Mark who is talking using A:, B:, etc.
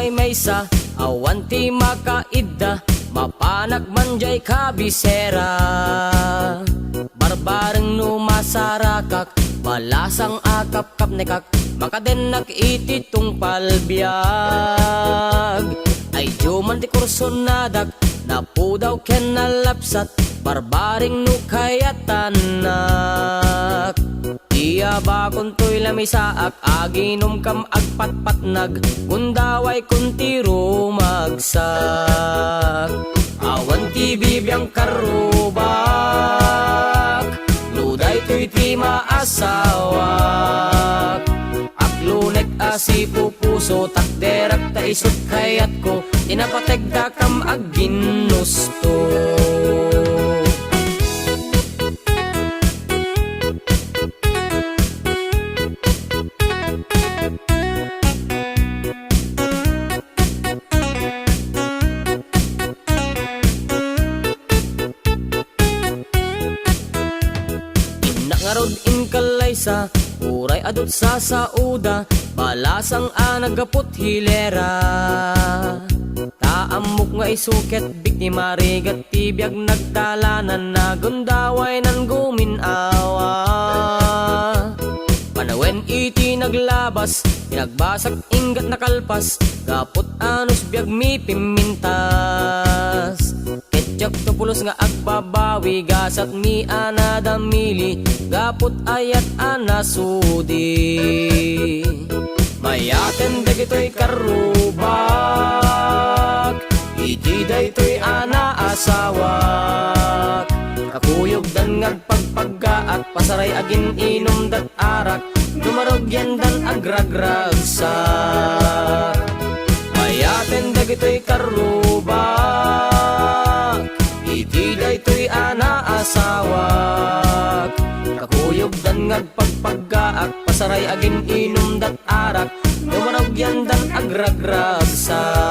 A: may maysa, awan ti makaidda, mapanak manjay kabisera. Barbareng no masarakak, malasang akap-kap nekak, makadenak ititong palbiag. Ay juman ti kurson nadak, napudaw ken nalapsat, barbaring no kayatanak. Iya ba kuntoy lamisaak, aginom kam agpatpatnag, kundaway kuntiro magsak. Awan ti bibiyang karubak, luday to'y ti maasawak. Aklunek asipo puso, takderak ta isot kayat ko, inapategda kam agginusto. Ngarod in kalaysa, uray adot sa sauda, balasang anagapot hilera. Taamok nga isuket, biktima rigat tibiyag nagtalanan, nagundaway nan guminawa. Panawen iti naglabas, pinagbasak ingat nakalpas, gapot anos biyag mi pimintas. Ketchup to pulos nga agbabawi, gasat mi anadamili, gapot ayat anasudi. Mayaten dagito'y karubak, iti dayto'y anaasawak. Kakuyog dan ngagpagpaggaat, pasaray agin inom dat arak, dumarogyan dan agragragsak. Mayaten dagito'y karubak, iti dayto'y anaasawak. Kakuyog dan ngagpagpaggaat, pasaray agin inom dat arak, dumarogyan dan agragragsak.